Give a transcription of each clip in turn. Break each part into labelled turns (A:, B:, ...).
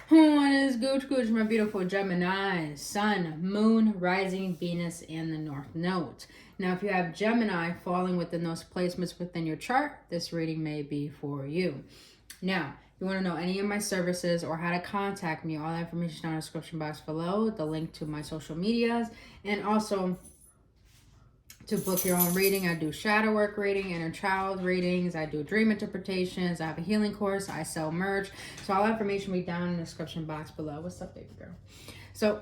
A: What is Gooch, my beautiful Gemini? Sun, Moon, Rising, Venus, and the North Node. Now, if you have Gemini falling within those placements within your chart, this reading may be for you. Now, if you want to know any of my services or how to contact me, all that information down in the description box below, the link to my social medias, and also to book your own reading. I do shadow work reading, inner child readings, I do dream interpretations, I have a healing course, I sell merch. So all information will be down in the description box below. What's up, baby girl? So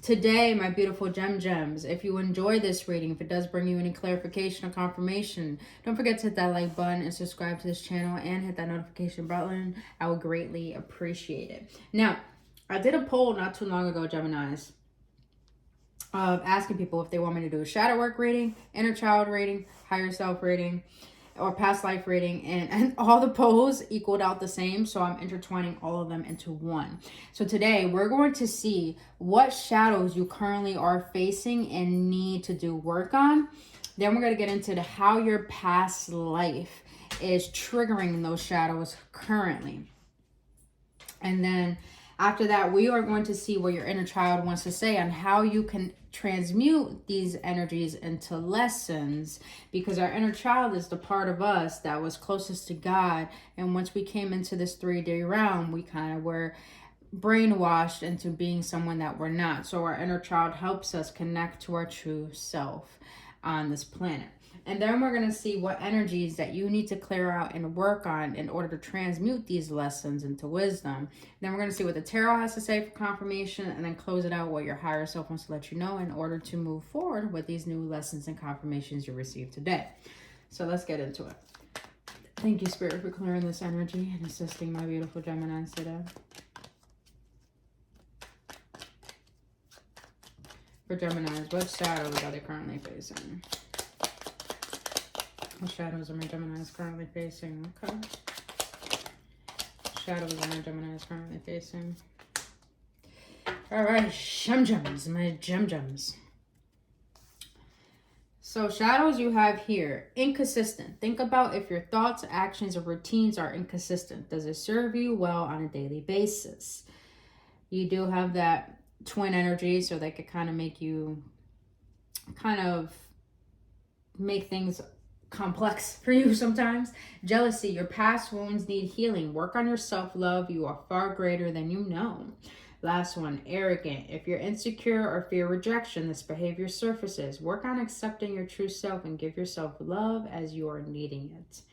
A: today, my beautiful gems, if you enjoy this reading, if it does bring you any clarification or confirmation, don't forget to hit that like button and subscribe to this channel and hit that notification button. I would greatly appreciate it. Now, I did a poll not too long ago, Geminis, of asking people if they want me to do a shadow work reading, inner child reading, higher self reading, or past life reading, and all the polls equaled out the same, so I'm intertwining all of them into one. So today we're going to see what shadows you currently are facing and need to do work on. Then we're going to get into how your past life is triggering those shadows currently. And then after that, we are going to see what your inner child wants to say on how you can transmute these energies into lessons, because our inner child is the part of us that was closest to God. And once we came into this 3D realm, we kind of were brainwashed into being someone that we're not. So our inner child helps us connect to our true self on this planet. And then we're going to see what energies that you need to clear out and work on in order to transmute these lessons into wisdom. Then we're going to see what the tarot has to say for confirmation, and then close it out what your higher self wants to let you know in order to move forward with these new lessons and confirmations you received today. So let's get into it. Thank you, Spirit, for clearing this energy and assisting my beautiful Geminis today. For Geminis, what shadows are they currently facing? What shadows are my Geminis currently facing? Okay. Shadows are my Geminis currently facing. Alright, gems, my gems. So shadows you have here, inconsistent. Think about if your thoughts, actions, or routines are inconsistent. Does it serve you well on a daily basis? You do have that twin energy, so that could kind of make you make things complex for you sometimes. Jealousy, your past wounds need healing. Work on your self-love. You are far greater than you know. Last one, arrogant. If you're insecure or fear rejection, this behavior surfaces. Work on accepting your true self and give yourself love as you are needing it.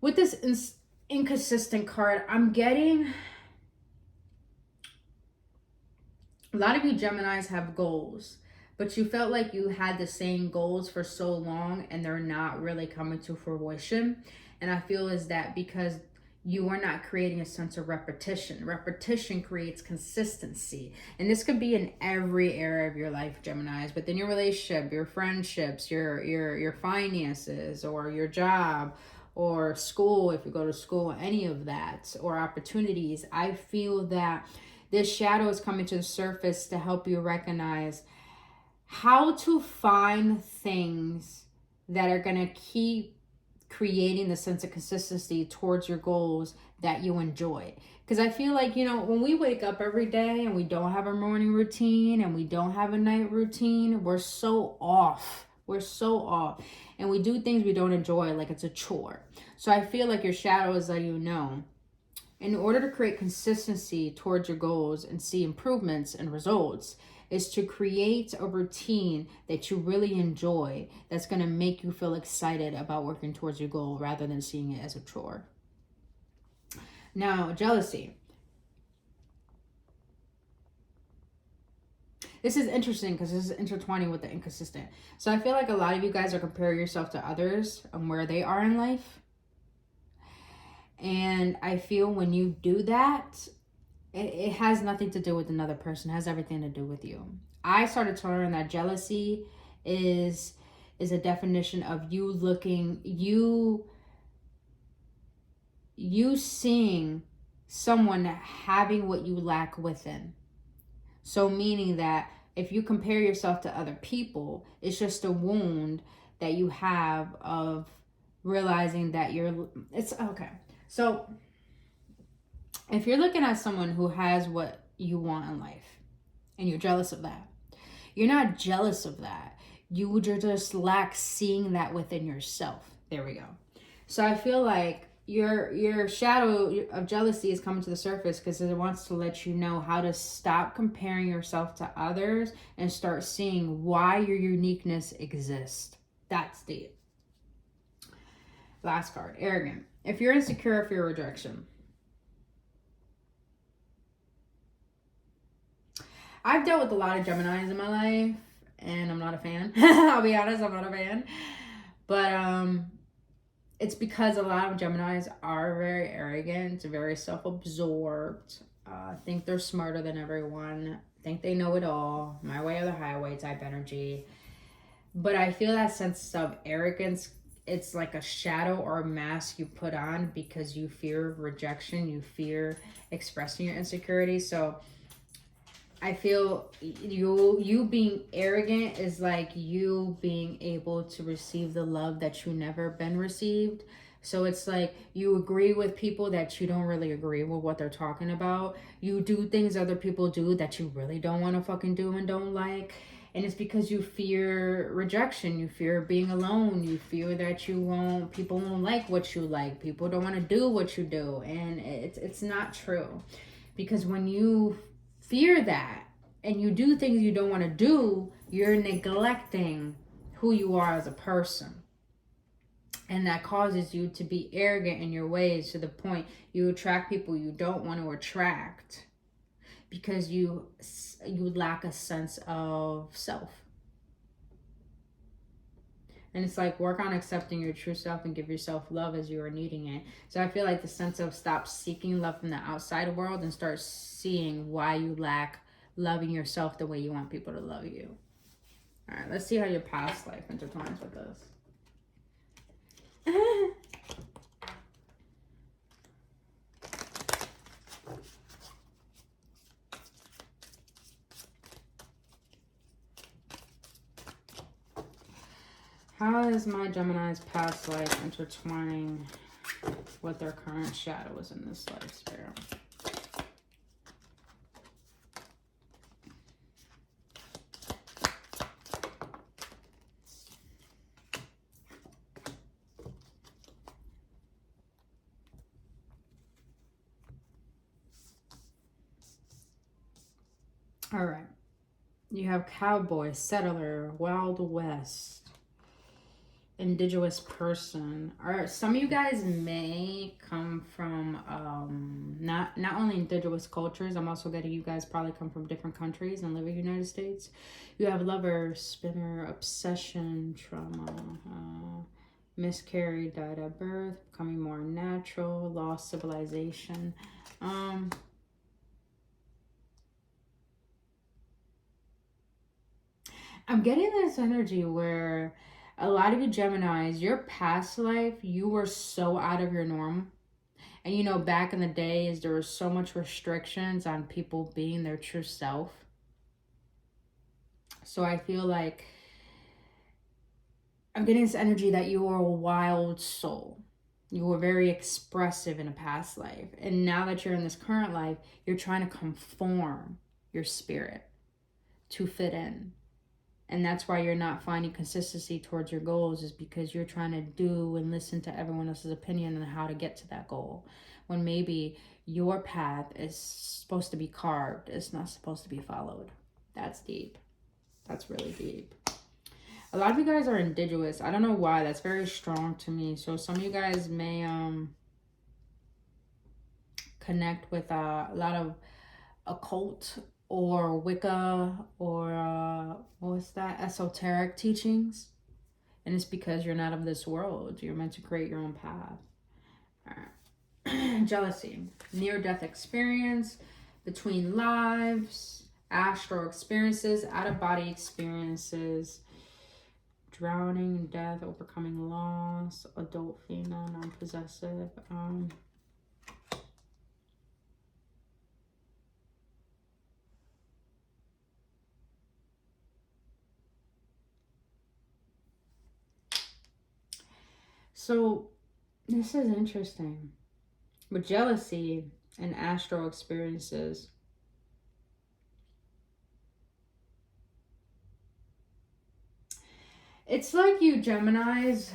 A: With this inconsistent card, I'm getting a lot of you Geminis have goals, but you felt like you had the same goals for so long and they're not really coming to fruition. And I feel is that because you are not creating a sense of repetition. Repetition creates consistency. And this could be in every area of your life, Geminis, within your relationship, your friendships, your finances, or your job, or school, if you go to school, any of that, or opportunities. I feel that this shadow is coming to the surface to help you recognize how to find things that are going to keep creating the sense of consistency towards your goals that you enjoy. Because I feel like, when we wake up every day and we don't have a morning routine and we don't have a night routine, we're so off. We're so off. And we do things we don't enjoy like it's a chore. So I feel like your shadow is letting you know, in order to create consistency towards your goals and see improvements and results, is to create a routine that you really enjoy, that's going to make you feel excited about working towards your goal rather than seeing it as a chore. Now, jealousy. This is interesting because this is intertwining with the inconsistent. So I feel like a lot of you guys are comparing yourself to others and where they are in life. And I feel when you do that, it has nothing to do with another person. It has everything to do with you. I started to learn that jealousy is a definition of you seeing someone having what you lack within. So meaning that if you compare yourself to other people, it's just a wound that you have of realizing that it's okay. So if you're looking at someone who has what you want in life and you're jealous of that, you're not jealous of that. You would just lack seeing that within yourself. There we go. So I feel like your shadow of jealousy is coming to the surface because it wants to let you know how to stop comparing yourself to others and start seeing why your uniqueness exists. That's deep. Last card, arrogant. If you're insecure, fear rejection. I've dealt with a lot of Geminis in my life, and I'm not a fan. I'll be honest, I'm not a fan. But it's because a lot of Geminis are very arrogant, very self-absorbed, think they're smarter than everyone, think they know it all, my way or the highway type energy. But I feel that sense of arrogance, it's like a shadow or a mask you put on because you fear rejection, you fear expressing your insecurity. So I feel you being arrogant is like you being able to receive the love that you never been received. So it's like you agree with people that you don't really agree with what they're talking about. You do things other people do that you really don't want to fucking do and don't like. And it's because you fear rejection, you fear being alone, you fear that people won't like what you like, people don't want to do what you do, and it's not true. Because when you fear that and you do things you don't want to do, you're neglecting who you are as a person. And that causes you to be arrogant in your ways to the point you attract people you don't want to attract because you lack a sense of self. And it's like, work on accepting your true self and give yourself love as you are needing it. So I feel like the sense of stop seeking love from the outside world and start seeing why you lack loving yourself the way you want people to love you. All right, let's see how your past life intertwines with this. How is my Gemini's past life intertwining with their current shadows in this life sphere? All right. You have cowboy, settler, Wild West, indigenous person. Or some of you guys may come from not only indigenous cultures. I'm also getting you guys probably come from different countries and live in the United States. You have lover, spinner, obsession, trauma, miscarried, died at birth, becoming more natural, lost civilization. I'm getting this energy where a lot of you Geminis, your past life, you were so out of your norm. And you know, back in the days, there was so much restrictions on people being their true self. So I feel like I'm getting this energy that you are a wild soul. You were very expressive in a past life. And now that you're in this current life, you're trying to conform your spirit to fit in. And that's why you're not finding consistency towards your goals, is because you're trying to do and listen to everyone else's opinion on how to get to that goal. When maybe your path is supposed to be carved, it's not supposed to be followed. That's deep. That's really deep. A lot of you guys are indigenous. I don't know why. That's very strong to me. So some of you guys may connect with a lot of occult or Wicca or what's that, esoteric teachings. And it's because you're not of this world. You're meant to create your own path. All right. Jealousy, near-death experience, between lives, astral experiences, out-of-body experiences, drowning, death, overcoming loss, adult female, non-possessive. So this is interesting. With jealousy, and astral experiences. It's like you Geminis,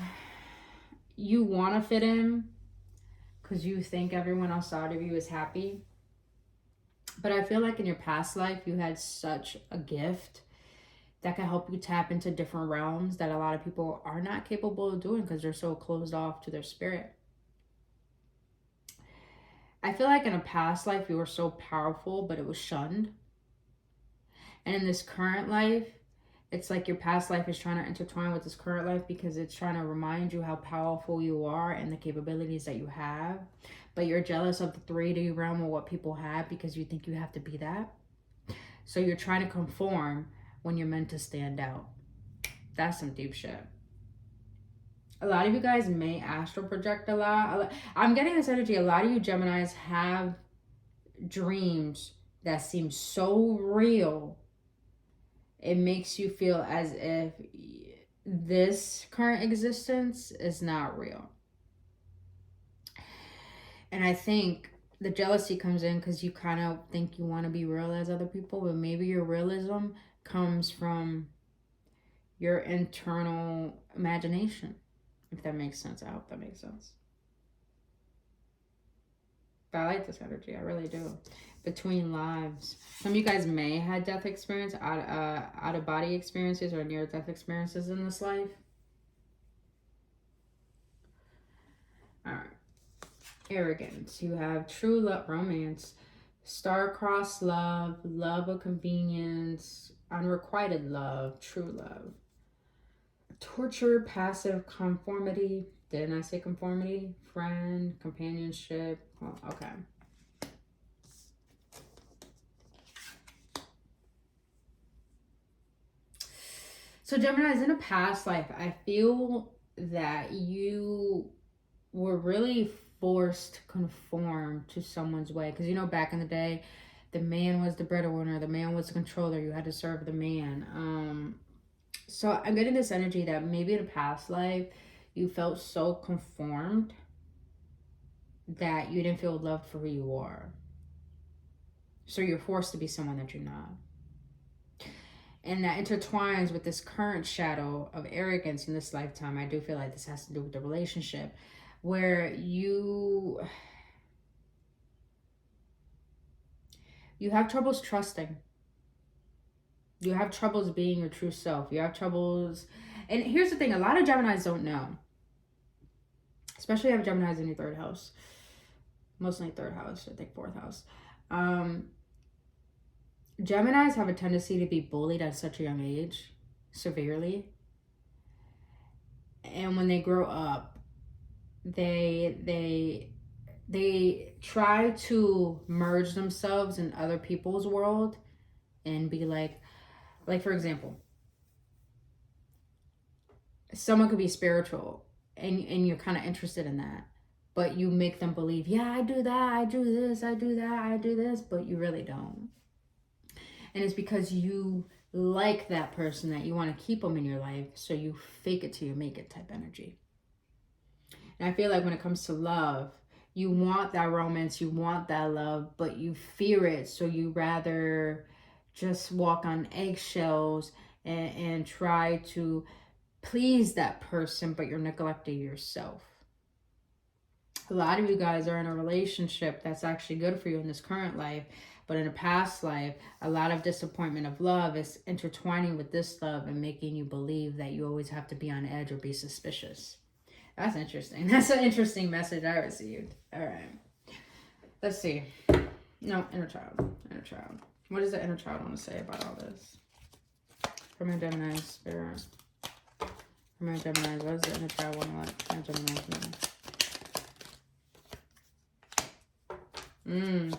A: you want to fit in because you think everyone outside of you is happy. But I feel like in your past life, you had such a gift that can help you tap into different realms that a lot of people are not capable of doing because they're so closed off to their spirit. I feel like in a past life, you were so powerful, but it was shunned. And in this current life, it's like your past life is trying to intertwine with this current life because it's trying to remind you how powerful you are and the capabilities that you have. But you're jealous of the 3D realm of what people have because you think you have to be that. So you're trying to conform when you're meant to stand out. That's some deep shit. A lot of you guys may astral project a lot. I'm getting this energy. A lot of you Geminis have dreams that seem so real. It makes you feel as if this current existence is not real. And I think the jealousy comes in because you kind of think you want to be real as other people, but maybe your realism comes from your internal imagination. If that makes sense. I hope that makes sense. But I like this energy. I really do. Between lives. Some of you guys may have had death experience, out of body experiences or near death experiences in this life. Alright. Arrogance. You have true love, romance, star-crossed love, love of convenience, unrequited love, true love. Torture, passive conformity. Didn't I say conformity? Friend, companionship. Oh, okay. So Geminis, in a past life, I feel that you were really forced to conform to someone's way. Because, you know, back in the day, the man was the breadwinner, the man was the controller, you had to serve the man. So I'm getting this energy that maybe in a past life, you felt so conformed that you didn't feel loved for who you are. So you're forced to be someone that you're not. And that intertwines with this current shadow of arrogance in this lifetime. I do feel like this has to do with the relationship where you have troubles trusting. You have troubles being your true self. You have troubles. And here's the thing. A lot of Geminis don't know. Especially if you have Geminis in your third house. Mostly third house. I think fourth house. Geminis have a tendency to be bullied at such a young age. Severely. And when they grow up, they try to merge themselves in other people's world and be like for example, someone could be spiritual and you're kind of interested in that, but you make them believe, yeah, I do that, I do this, I do that, I do this, but you really don't. And it's because you like that person that you want to keep them in your life, so you fake it till you make it type energy. And I feel like when it comes to love, you want that romance, you want that love, but you fear it, so you rather just walk on eggshells and try to please that person, but you're neglecting yourself. A lot of you guys are in a relationship that's actually good for you in this current life, but in a past life, a lot of disappointment of love is intertwining with this love and making you believe that you always have to be on edge or be suspicious. That's interesting. That's an interesting message I received. All right. Let's see. No, inner child. Inner child. What does the inner child want to say about all this? For my Gemini spirit. For my Gemini, what does the inner child want to let my Gemini know?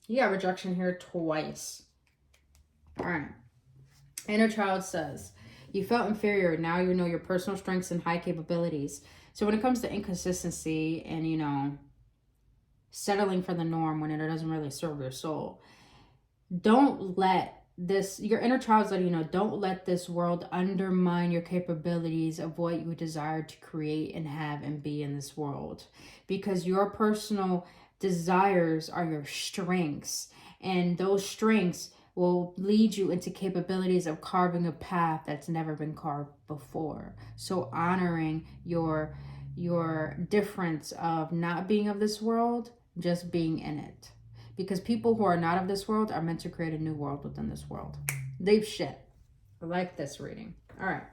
A: You got rejection here twice. All right. Inner child says, you felt inferior. Now you know your personal strengths and high capabilities. So when it comes to inconsistency and, settling for the norm when it doesn't really serve your soul, don't let this, your inner child's letting you know, don't let this world undermine your capabilities of what you desire to create and have and be in this world. Because your personal desires are your strengths, and those strengths will lead you into capabilities of carving a path that's never been carved before. So honoring your difference of not being of this world, just being in it. Because people who are not of this world are meant to create a new world within this world. Deep shit. I like this reading. All right.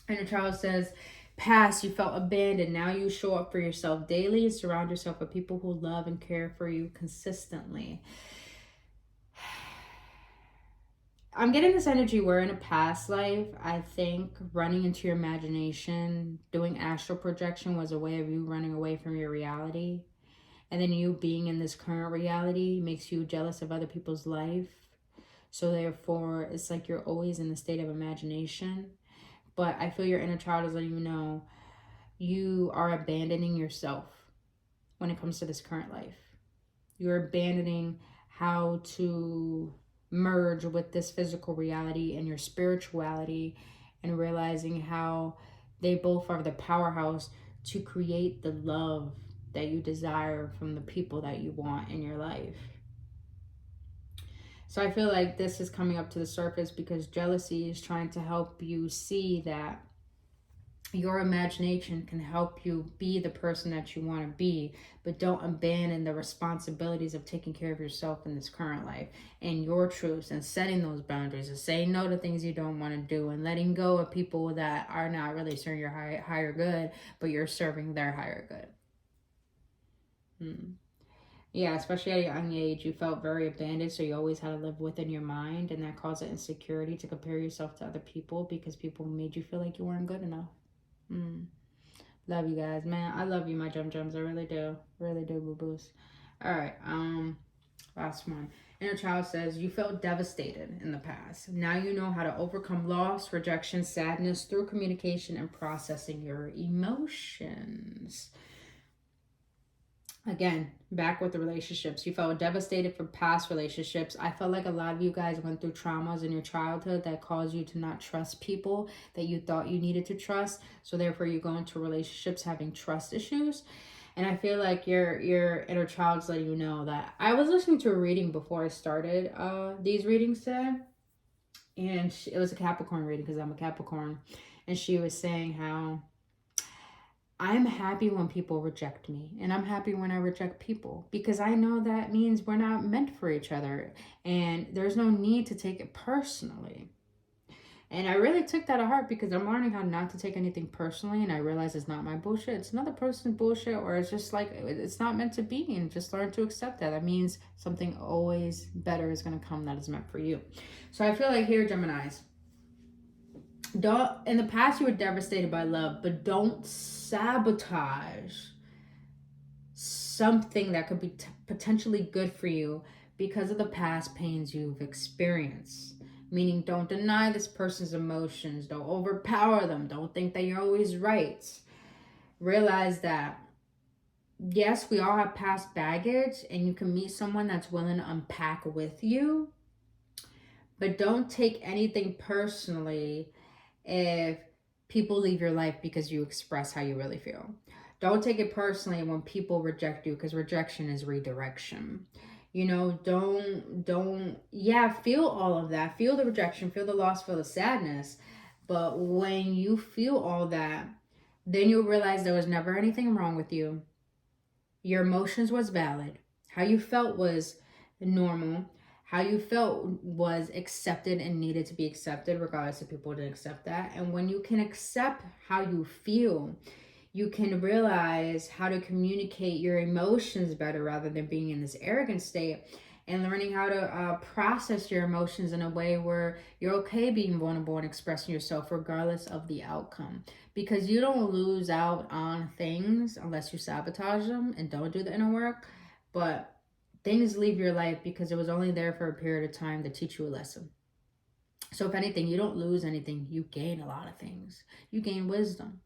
A: And the child says, past, you felt abandoned. Now you show up for yourself daily and surround yourself with people who love and care for you consistently. I'm getting this energy where in a past life, I think running into your imagination, doing astral projection was a way of you running away from your reality. And then you being in this current reality makes you jealous of other people's life. So therefore, it's like you're always in a state of imagination. But I feel your inner child is letting you know you are abandoning yourself when it comes to this current life. You're abandoning how to merge with this physical reality and your spirituality, and realizing how they both are the powerhouse to create the love that you desire from the people that you want in your life. So I feel like this is coming up to the surface because jealousy is trying to help you see that your imagination can help you be the person that you want to be, but don't abandon the responsibilities of taking care of yourself in this current life and your truths, and setting those boundaries and saying no to things you don't want to do, and letting go of people that are not really serving your higher good, but you're serving their higher good. Yeah, especially at a young age, you felt very abandoned, so you always had to live within your mind, and that caused an insecurity to compare yourself to other people because people made you feel like you weren't good enough. Love you guys, man. I love you, my jums. I really do, boo boos. All right, last one. Inner child says you felt devastated in the past. Now you know how to overcome loss, rejection, sadness through communication and processing your emotions. Again, back with the relationships. You felt devastated from past relationships. I felt like a lot of you guys went through traumas in your childhood that caused you to not trust people that you thought you needed to trust. So therefore you go into relationships having trust issues. And I feel like your inner child's letting you know that. I was listening to a reading before I started these readings today. And it was a Capricorn reading because I'm a Capricorn. And she was saying how I'm happy when people reject me, and I'm happy when I reject people, because I know that means we're not meant for each other, and there's no need to take it personally. And I really took that to heart because I'm learning how not to take anything personally, and I realize it's not my bullshit, it's another person's bullshit, or it's just like it's not meant to be, and just learn to accept that. That means something always better is going to come that is meant for you. So I feel like here, Geminis, don't, in the past you were devastated by love, but don't sabotage something that could be potentially good for you because of the past pains you've experienced. Meaning, don't deny this person's emotions, don't overpower them, don't think that you're always right. Realize that yes, we all have past baggage, and you can meet someone that's willing to unpack with you, but don't take anything personally if people leave your life because you express how you really feel. Don't take it personally when people reject you, because rejection is redirection. You know, yeah, feel all of that. Feel the rejection, feel the loss, feel the sadness. But when you feel all that, then you'll realize there was never anything wrong with you. Your emotions was valid. How you felt was normal. How you felt was accepted and needed to be accepted, regardless if people didn't accept that. And when you can accept how you feel, you can realize how to communicate your emotions better rather than being in this arrogant state, and learning how to process your emotions in a way where you're okay being vulnerable and expressing yourself regardless of the outcome. Because you don't lose out on things unless you sabotage them and don't do the inner work. But things leave your life because it was only there for a period of time to teach you a lesson. So if anything, you don't lose anything. You gain a lot of things. You gain wisdom.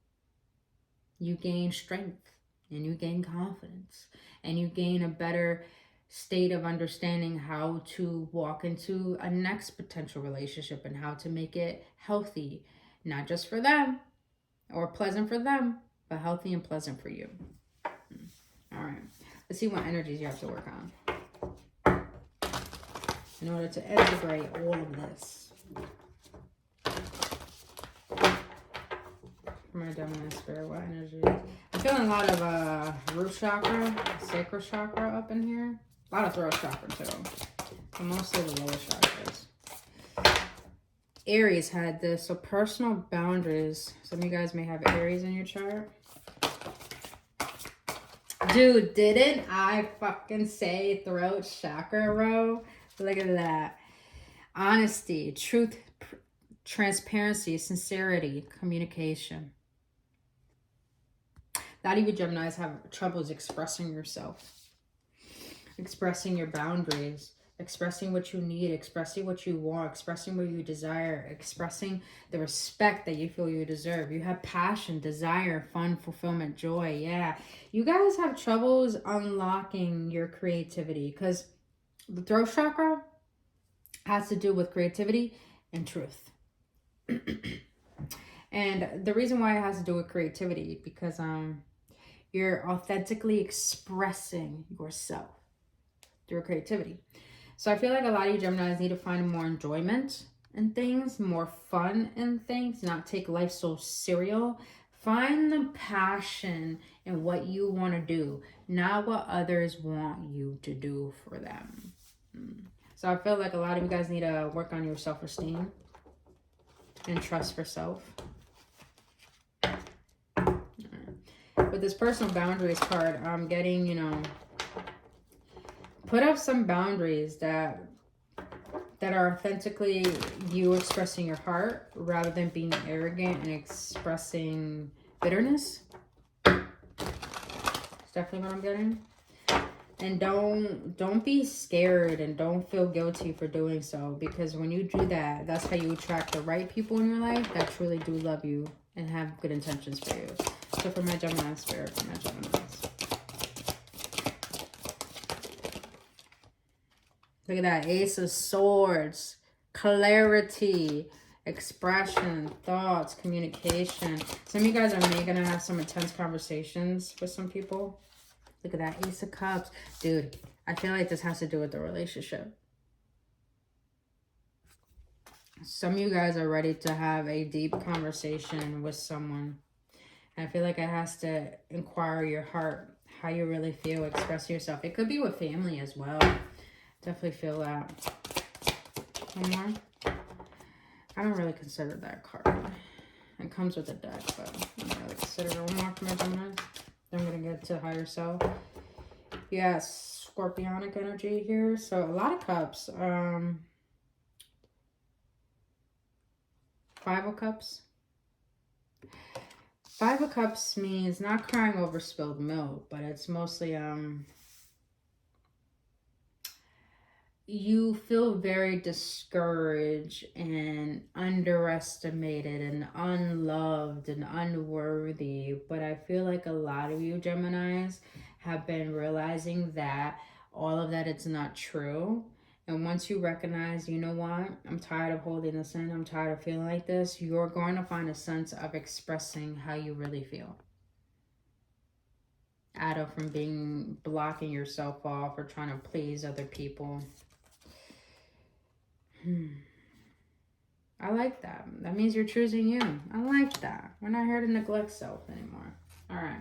A: You gain strength. And you gain confidence. And you gain a better state of understanding how to walk into a next potential relationship and how to make it healthy, not just for them or pleasant for them, but healthy and pleasant for you. All right, let's see what energies you have to work on in order to integrate all of this. My Gemini spirit, what energy? I'm feeling a lot of root chakra, sacral chakra up in here. A lot of throat chakra too, but mostly the lower chakras. Aries had this, so personal boundaries. Some of you guys may have Aries in your chart. Dude, didn't I fucking say throat chakra, bro? Look at that. Honesty, truth, transparency, sincerity, communication. A lot of you Geminis have troubles expressing yourself, expressing your boundaries, expressing what you need, expressing what you want, expressing what you desire, expressing the respect that you feel you deserve. You have passion, desire, fun, fulfillment, joy. Yeah, you guys have troubles unlocking your creativity because the throat chakra has to do with creativity and truth. And the reason why it has to do with creativity because you're authentically expressing yourself through creativity. So I feel like a lot of you Geminis need to find more enjoyment in things, more fun in things, not take life so serial. Find the passion in what you want to do, not what others want you to do for them. So I feel like a lot of you guys need to work on your self-esteem and trust for self. With this personal boundaries card, I'm getting, you know, put up some boundaries that are authentically you expressing your heart rather than being arrogant and expressing bitterness. That's definitely what I'm getting. And don't be scared and don't feel guilty for doing so, because when you do that, that's how you attract the right people in your life that truly do love you and have good intentions for you. So for my Gemini spirit, for my Geminis. Look at that. Ace of Swords. Clarity. Expression. Thoughts. Communication. Some of you guys are going to have some intense conversations with some people. Look at that. Ace of Cups. Dude, I feel like this has to do with the relationship. Some of you guys are ready to have a deep conversation with someone. I feel like it has to inquire your heart, how you really feel, express yourself. It could be with family as well. Definitely feel that. One more. I don't really consider that card. It comes with a deck, but I don't really consider it. One more for my Gemini. Then I'm going to get to higher self. Yes, scorpionic energy here. So a lot of cups. 5 of Cups. 5 of Cups means not crying over spilled milk, but it's mostly you feel very discouraged and underestimated and unloved and unworthy. But I feel like a lot of you Geminis have been realizing that all of that it's not true. And once you recognize, you know what, I'm tired of holding this in, I'm tired of feeling like this, you're going to find a sense of expressing how you really feel. Out of from being blocking yourself off or trying to please other people. I like that. That means you're choosing you. I like that. We're not here to neglect self anymore. All right.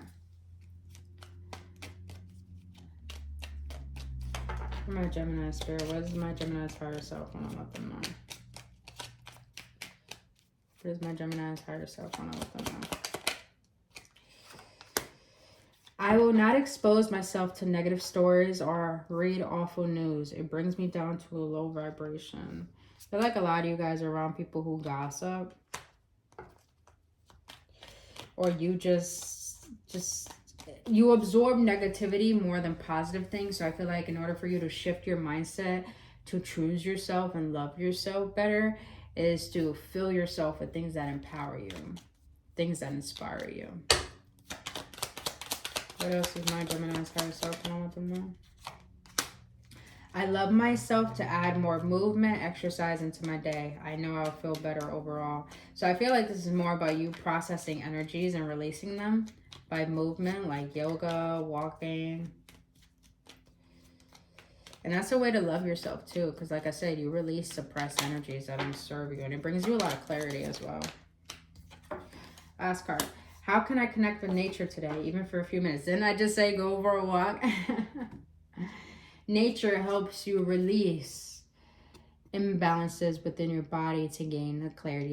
A: For my Gemini spirit, what is my Gemini's higher self when I let them know? What is my Gemini's higher self when I let them know? I will not expose myself to negative stories or read awful news. It brings me down to a low vibration. I feel like a lot of you guys are around people who gossip. Or you just you absorb negativity more than positive things. So I feel like in order for you to shift your mindset to choose yourself and love yourself better is to fill yourself with things that empower you, things that inspire you. What else is my Gemini's higher self? I want them to know. I love myself to add more movement, exercise into my day. I know I'll feel better overall. So I feel like this is more about you processing energies and releasing them by movement, like yoga, walking. And that's a way to love yourself too, because like I said, you release suppressed energies that don't serve you, and it brings you a lot of clarity as well. Last card. How can I connect with nature today, even for a few minutes? Didn't I just say go for a walk? Nature helps you release imbalances within your body to gain the clarity